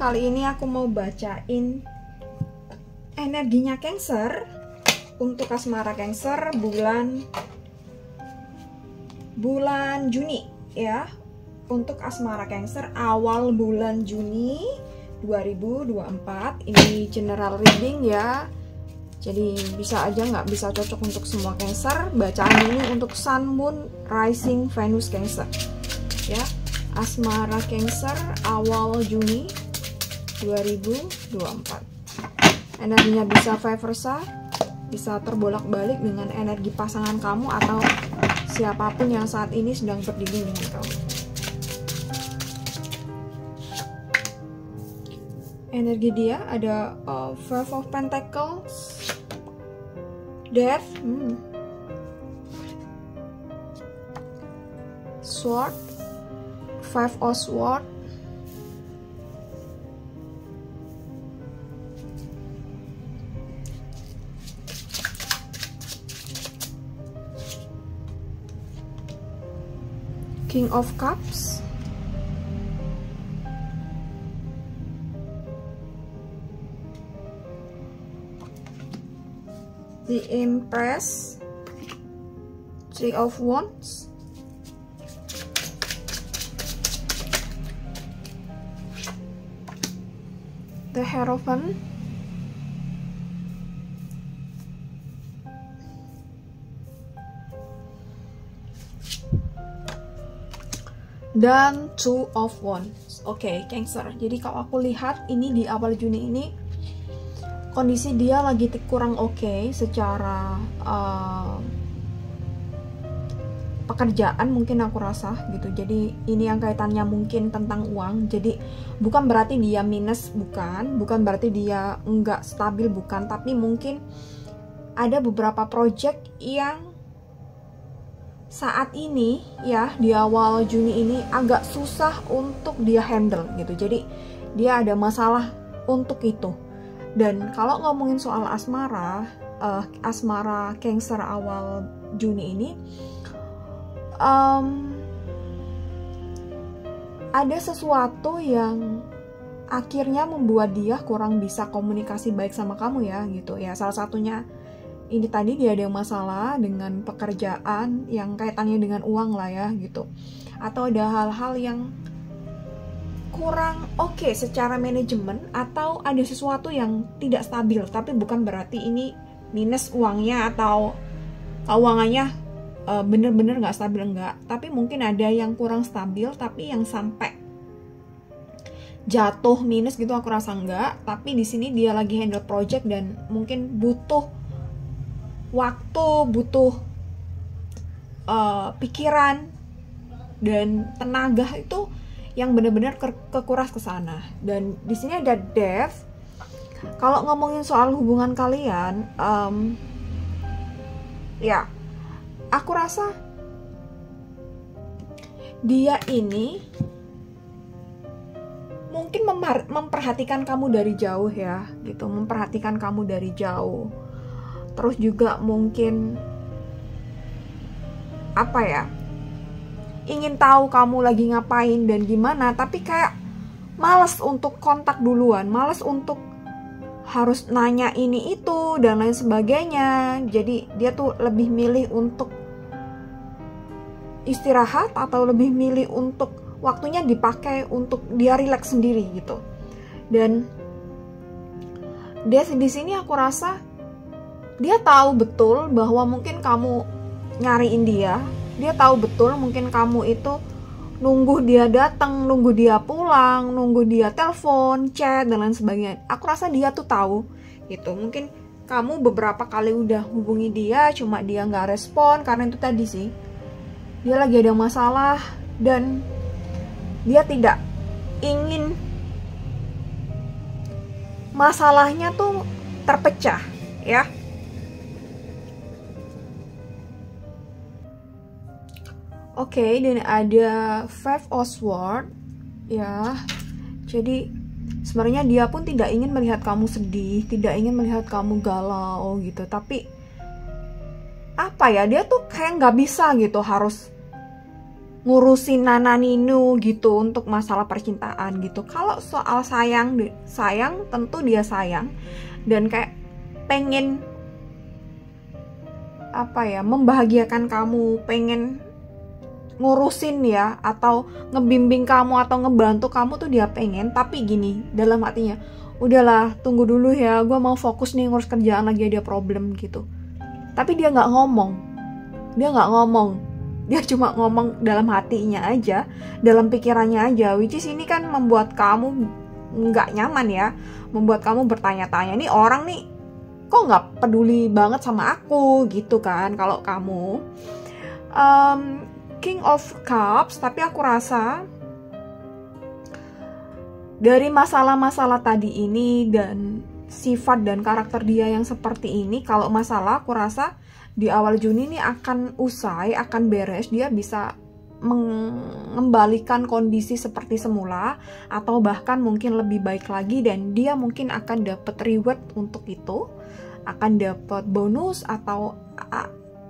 kali ini aku mau bacain energinya Cancer untuk asmara Cancer bulan Juni ya. Untuk asmara Cancer awal bulan Juni 2024. Ini general reading ya. Jadi bisa aja nggak bisa cocok untuk semua Cancer. Bacaan ini untuk Sun, Moon, Rising, Venus Cancer ya. Asmara Cancer awal Juni 2024. Energinya bisa vice versa, bisa terbolak-balik dengan energi pasangan kamu atau siapapun yang saat ini sedang berdiri dengan kamu. Energi dia ada Five of Pentacles, Death, Sword, Five of Swords, King of Cups, the Empress, Three of Wands, the Hierophant, dan Two of Wands. Oke, Cancer. Jadi kalau aku lihat ini di awal Juni ini kondisi dia lagi kurang oke secara pekerjaan mungkin aku rasa gitu. Jadi ini yang kaitannya mungkin tentang uang. Jadi bukan berarti dia minus, bukan berarti dia enggak stabil, bukan, tapi mungkin ada beberapa project yang saat ini ya di awal Juni ini agak susah untuk dia handle gitu. Jadi dia ada masalah untuk itu. Dan kalau ngomongin soal asmara Cancer awal Juni ini ada sesuatu yang akhirnya membuat dia kurang bisa komunikasi baik sama kamu ya gitu ya. Salah satunya ini tadi dia ada masalah dengan pekerjaan yang kaitannya dengan uang lah ya gitu. Atau ada hal-hal yang kurang oke secara manajemen, atau ada sesuatu yang tidak stabil. Tapi bukan berarti ini minus uangnya atau keuangannya bener-bener nggak stabil, enggak, tapi mungkin ada yang kurang stabil, tapi yang sampai jatuh minus gitu aku rasa enggak. Tapi di sini dia lagi handle project dan mungkin butuh waktu, butuh pikiran dan tenaga itu yang benar-benar kekuras ke sana. Dan di sini ada Death. Kalau ngomongin soal hubungan kalian, ya aku rasa dia ini mungkin memperhatikan kamu dari jauh ya gitu, memperhatikan kamu dari jauh. Terus juga mungkin apa ya, ingin tahu kamu lagi ngapain dan gimana, tapi kayak males untuk kontak duluan, males untuk harus nanya ini itu dan lain sebagainya. Jadi dia tuh lebih milih untuk istirahat atau lebih milih untuk waktunya dipakai untuk dia rileks sendiri gitu. Dan dia di sini aku rasa dia tahu betul bahwa mungkin kamu nyariin dia. Dia tahu betul mungkin kamu itu nunggu dia datang, nunggu dia pulang, nunggu dia telepon, chat dan lain sebagainya. Aku rasa dia tuh tahu gitu. Mungkin kamu beberapa kali udah hubungi dia, cuma dia nggak respon karena itu tadi sih, dia lagi ada masalah dan dia tidak ingin masalahnya tuh terpecah ya. Oke, dan ada Five of Swords ya. Jadi sebenarnya dia pun tidak ingin melihat kamu sedih, tidak ingin melihat kamu galau gitu. Tapi apa ya, dia tuh kayak nggak bisa gitu, harus ngurusin Nana Ninu gitu untuk masalah percintaan gitu. Kalau soal sayang tentu dia sayang dan kayak pengen membahagiakan kamu, pengen ngurusin ya, atau ngebimbing kamu atau ngebantu kamu tuh dia pengen. Tapi gini, dalam hatinya, udahlah tunggu dulu ya, gue mau fokus nih ngurus kerjaan, lagi ada problem gitu. Tapi dia nggak ngomong, dia cuma ngomong dalam hatinya aja, dalam pikirannya aja, which is ini kan membuat kamu nggak nyaman ya, membuat kamu bertanya-tanya, nih orang nih kok nggak peduli banget sama aku gitu kan. Kalau kamu King of Cups, tapi aku rasa dari masalah-masalah tadi ini dan sifat dan karakter dia yang seperti ini, kalau masalah aku rasa di awal Juni ini akan usai, akan beres, dia bisa mengembalikan kondisi seperti semula atau bahkan mungkin lebih baik lagi, dan dia mungkin akan dapat reward untuk itu, akan dapat bonus atau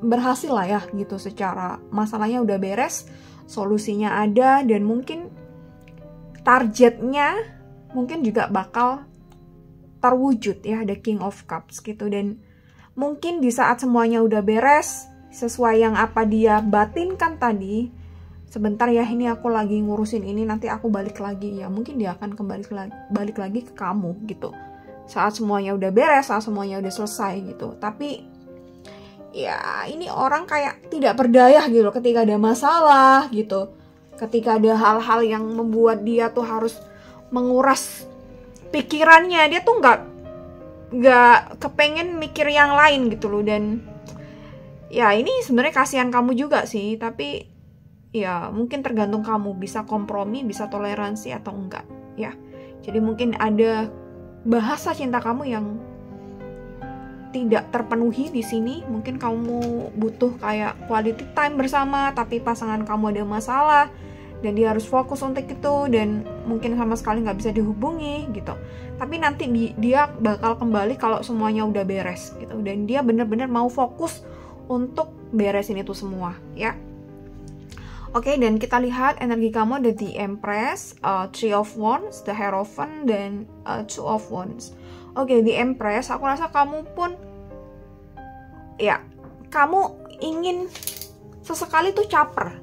berhasil lah ya gitu, secara masalahnya udah beres, solusinya ada, dan mungkin targetnya mungkin juga bakal terwujud ya, the King of Cups gitu. Dan mungkin di saat semuanya udah beres, sesuai yang apa dia batinkan tadi, sebentar ya ini aku lagi ngurusin ini, nanti aku balik lagi ya, mungkin dia akan balik lagi ke kamu gitu saat semuanya udah beres, saat semuanya udah selesai gitu. Tapi ya ini orang kayak tidak berdaya gitu ketika ada masalah gitu, ketika ada hal-hal yang membuat dia tuh harus menguras pikirannya, dia tuh nggak kepengen mikir yang lain gitu loh. Dan ya ini sebenarnya kasihan kamu juga sih, tapi ya mungkin tergantung kamu bisa kompromi, bisa toleransi atau enggak ya. Jadi mungkin ada bahasa cinta kamu yang tidak terpenuhi di sini. Mungkin kamu butuh kayak quality time bersama, tapi pasangan kamu ada masalah dan dia harus fokus untuk itu, dan mungkin sama sekali nggak bisa dihubungi gitu. Tapi nanti dia bakal kembali kalau semuanya udah beres gitu, dan dia bener-bener mau fokus untuk beresin itu semua ya. Oke, dan kita lihat energi kamu ada The Empress, Three of Wands, The Hierophant, dan Two of Wands. Oke, The Empress, aku rasa kamu pun ya, kamu ingin sesekali tuh caper,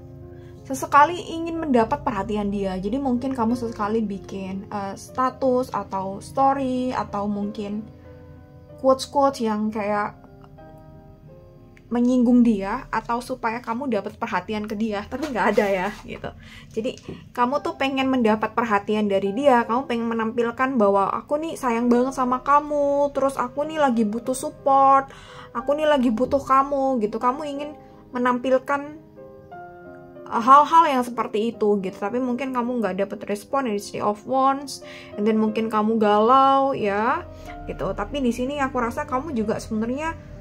sesekali ingin mendapat perhatian dia. Jadi mungkin kamu sesekali bikin status atau story, atau mungkin quotes-quotes yang kayak menyinggung dia, atau supaya kamu dapat perhatian ke dia, tapi nggak ada ya gitu. Jadi kamu tuh pengen mendapat perhatian dari dia, kamu pengen menampilkan bahwa aku nih sayang banget sama kamu, terus aku nih lagi butuh support, aku nih lagi butuh kamu gitu. Kamu ingin menampilkan hal-hal yang seperti itu gitu, tapi mungkin kamu nggak dapat respon dari Three of Wands, and then mungkin kamu galau ya gitu. Tapi di sini aku rasa kamu juga sebenarnya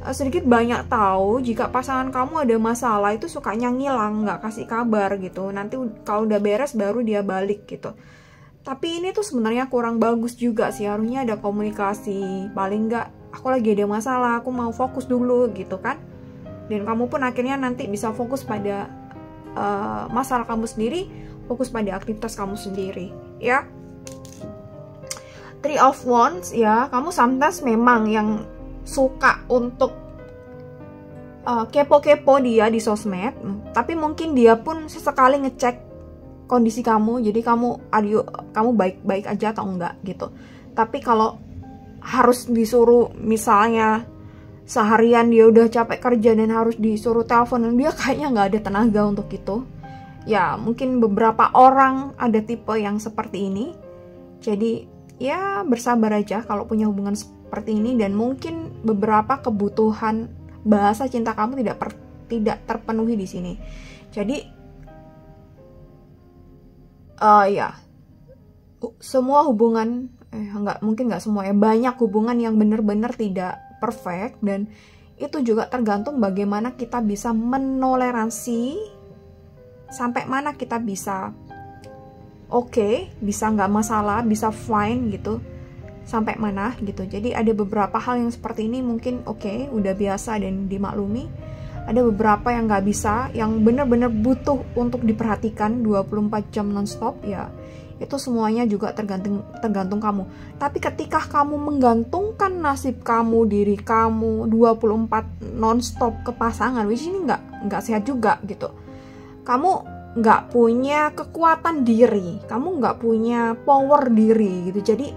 sedikit banyak tahu jika pasangan kamu ada masalah itu sukanya ngilang, nggak kasih kabar gitu. Nanti kalau udah beres baru dia balik gitu. Tapi ini tuh sebenarnya kurang bagus juga sih, harusnya ada komunikasi. Paling nggak, aku lagi ada masalah, aku mau fokus dulu gitu kan. Dan kamu pun akhirnya nanti bisa fokus pada masalah kamu sendiri, fokus pada aktivitas kamu sendiri ya. Three of Wands ya, kamu sometimes memang yang suka untuk kepo-kepo dia di sosmed, tapi mungkin dia pun sesekali ngecek kondisi kamu, jadi kamu baik-baik aja atau enggak gitu. Tapi kalau harus disuruh, misalnya seharian dia udah capek kerja dan harus disuruh telepon, dia kayaknya nggak ada tenaga untuk itu ya. Mungkin beberapa orang ada tipe yang seperti ini, jadi ya bersabar aja kalau punya hubungan seperti ini. Dan mungkin beberapa kebutuhan bahasa cinta kamu tidak terpenuhi di sini. Jadi ya semua hubungan mungkin nggak semua ya, banyak hubungan yang benar-benar tidak perfect, dan itu juga tergantung bagaimana kita bisa menoleransi, sampai mana kita bisa bisa nggak masalah, bisa fine gitu, sampai mana gitu. Jadi ada beberapa hal yang seperti ini mungkin udah biasa dan dimaklumi. ada beberapa yang nggak bisa, yang bener-bener butuh untuk diperhatikan 24 jam nonstop, ya itu semuanya juga tergantung kamu. Tapi ketika kamu menggantungkan nasib kamu, diri kamu 24 nonstop ke pasangan, which ini nggak sehat juga gitu. Kamu nggak punya kekuatan diri, kamu nggak punya power diri gitu. Jadi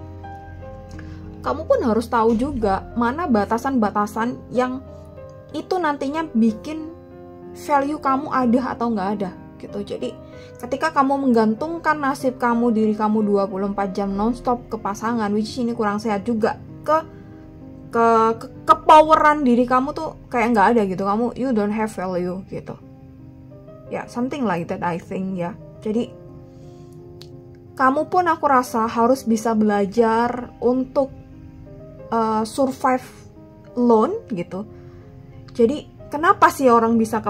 kamu pun harus tahu juga mana batasan-batasan yang itu nantinya bikin value kamu ada atau nggak ada gitu. Jadi ketika kamu menggantungkan nasib kamu, diri kamu 24 jam nonstop ke pasangan, which ini kurang sehat juga. Kepoweran diri kamu tuh kayak nggak ada gitu. Kamu, you don't have value gitu. Ya, something like that I think ya. Jadi kamu pun aku rasa harus bisa belajar untuk survive alone gitu. Jadi kenapa sih orang bisa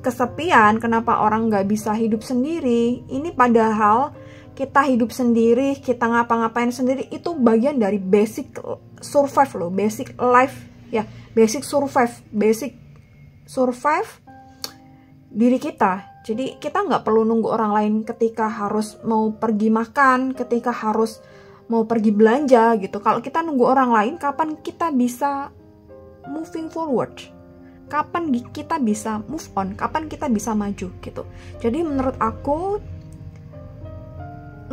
kesepian? Kenapa orang nggak bisa hidup sendiri? Ini padahal kita hidup sendiri, kita ngapa-ngapain sendiri, itu bagian dari basic survive loh, basic life ya, basic survive diri kita. Jadi kita nggak perlu nunggu orang lain ketika harus mau pergi makan, ketika harus mau pergi belanja gitu. Kalau kita nunggu orang lain, kapan kita bisa moving forward? Kapan kita bisa move on, kapan kita bisa maju gitu. Jadi menurut aku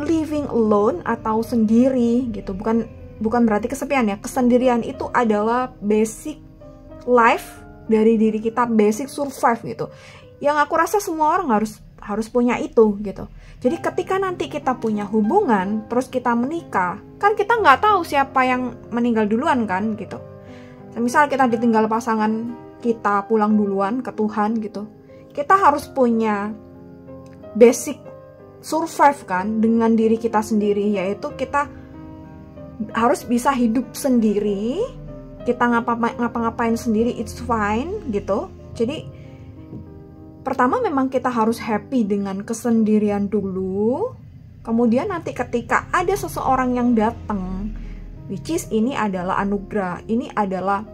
living alone atau sendiri gitu, bukan berarti kesepian ya. Kesendirian itu adalah basic life dari diri kita, basic survive gitu. Yang aku rasa semua orang harus punya itu gitu. Jadi ketika nanti kita punya hubungan, terus kita menikah, kan kita nggak tahu siapa yang meninggal duluan kan gitu. Misal kita ditinggal pasangan kita pulang duluan ke Tuhan gitu, kita harus punya basic survive kan dengan diri kita sendiri, yaitu kita harus bisa hidup sendiri, kita ngapa-ngapain sendiri, it's fine gitu. Jadi pertama memang kita harus happy dengan kesendirian dulu, kemudian nanti ketika ada seseorang yang datang, which is ini adalah anugerah, ini adalah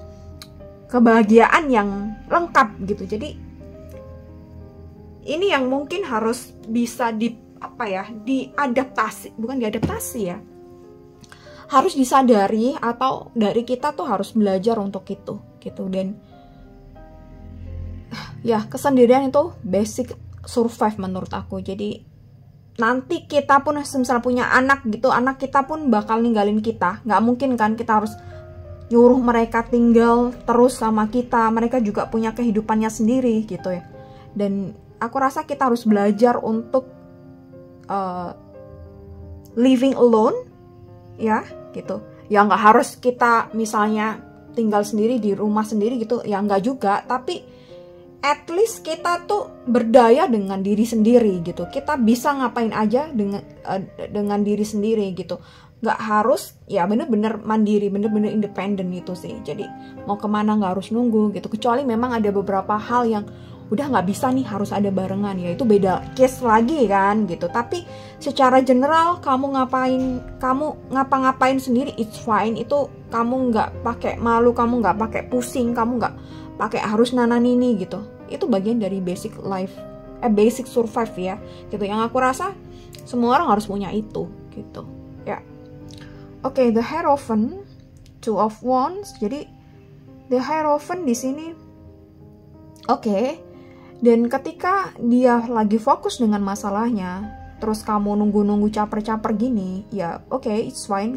kebahagiaan yang lengkap gitu. Jadi ini yang mungkin harus bisa diadaptasi, bukan diadaptasi ya, harus disadari, atau dari kita tuh harus belajar untuk itu gitu. Dan ya kesendirian itu basic survive menurut aku. Jadi nanti kita pun misalnya punya anak gitu, anak kita pun bakal ninggalin kita, nggak mungkin kan kita harus nyuruh mereka tinggal terus sama kita. Mereka juga punya kehidupannya sendiri gitu ya. Dan aku rasa kita harus belajar untuk living alone ya gitu. Ya nggak harus kita misalnya tinggal sendiri di rumah sendiri gitu, ya nggak juga. Tapi at least kita tuh berdaya dengan diri sendiri gitu. Kita bisa ngapain aja dengan diri sendiri gitu. Nggak harus, ya bener-bener mandiri, bener-bener independen gitu sih. Jadi mau kemana nggak harus nunggu gitu. Kecuali memang ada beberapa hal yang udah nggak bisa nih, harus ada barengan, ya itu beda case lagi kan gitu. Tapi secara general kamu ngapa-ngapain sendiri, it's fine. Itu kamu nggak pakai malu, kamu nggak pakai pusing, kamu nggak pakai harus nananini gitu. Itu bagian dari basic life, basic survive ya gitu. Yang aku rasa semua orang harus punya itu gitu ya. Oke, the Hierophant, Two of Wands. Jadi the Hierophant di sini, oke. Dan ketika dia lagi fokus dengan masalahnya, terus kamu nunggu-nunggu caper-caper gini, ya oke, it's fine.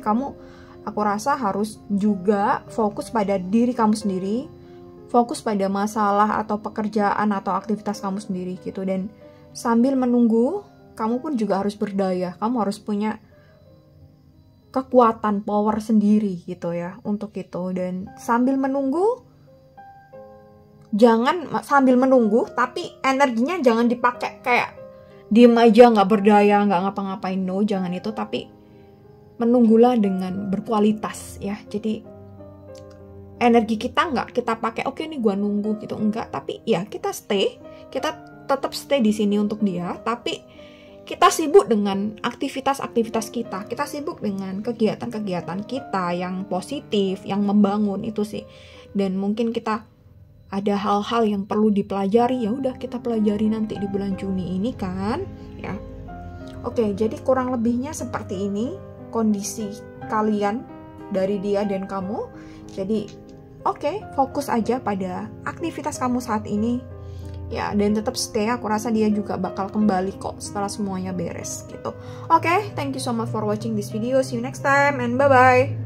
Aku rasa harus juga fokus pada diri kamu sendiri, fokus pada masalah atau pekerjaan atau aktivitas kamu sendiri gitu. Dan sambil menunggu, kamu pun juga harus berdaya. Kamu harus punya kekuatan, power sendiri gitu ya untuk itu. Dan sambil menunggu, tapi energinya jangan dipakai kayak diem aja nggak berdaya, nggak ngapa-ngapain, no, jangan itu. Tapi menunggulah dengan berkualitas ya. Jadi energi kita nggak kita pakai oke nih gua nunggu gitu, enggak. Tapi ya kita tetap stay di sini untuk dia, tapi kita sibuk dengan aktivitas-aktivitas kita sibuk dengan kegiatan-kegiatan kita yang positif, yang membangun itu sih. Dan mungkin kita ada hal-hal yang perlu dipelajari, ya udah kita pelajari nanti di bulan Juni ini kan, ya. Oke, jadi kurang lebihnya seperti ini kondisi kalian dari dia dan kamu. Jadi oke, fokus aja pada aktivitas kamu saat ini, ya, dan tetap stay. Aku rasa dia juga bakal kembali kok setelah semuanya beres gitu. Oke, thank you so much for watching this video. See you next time and bye bye.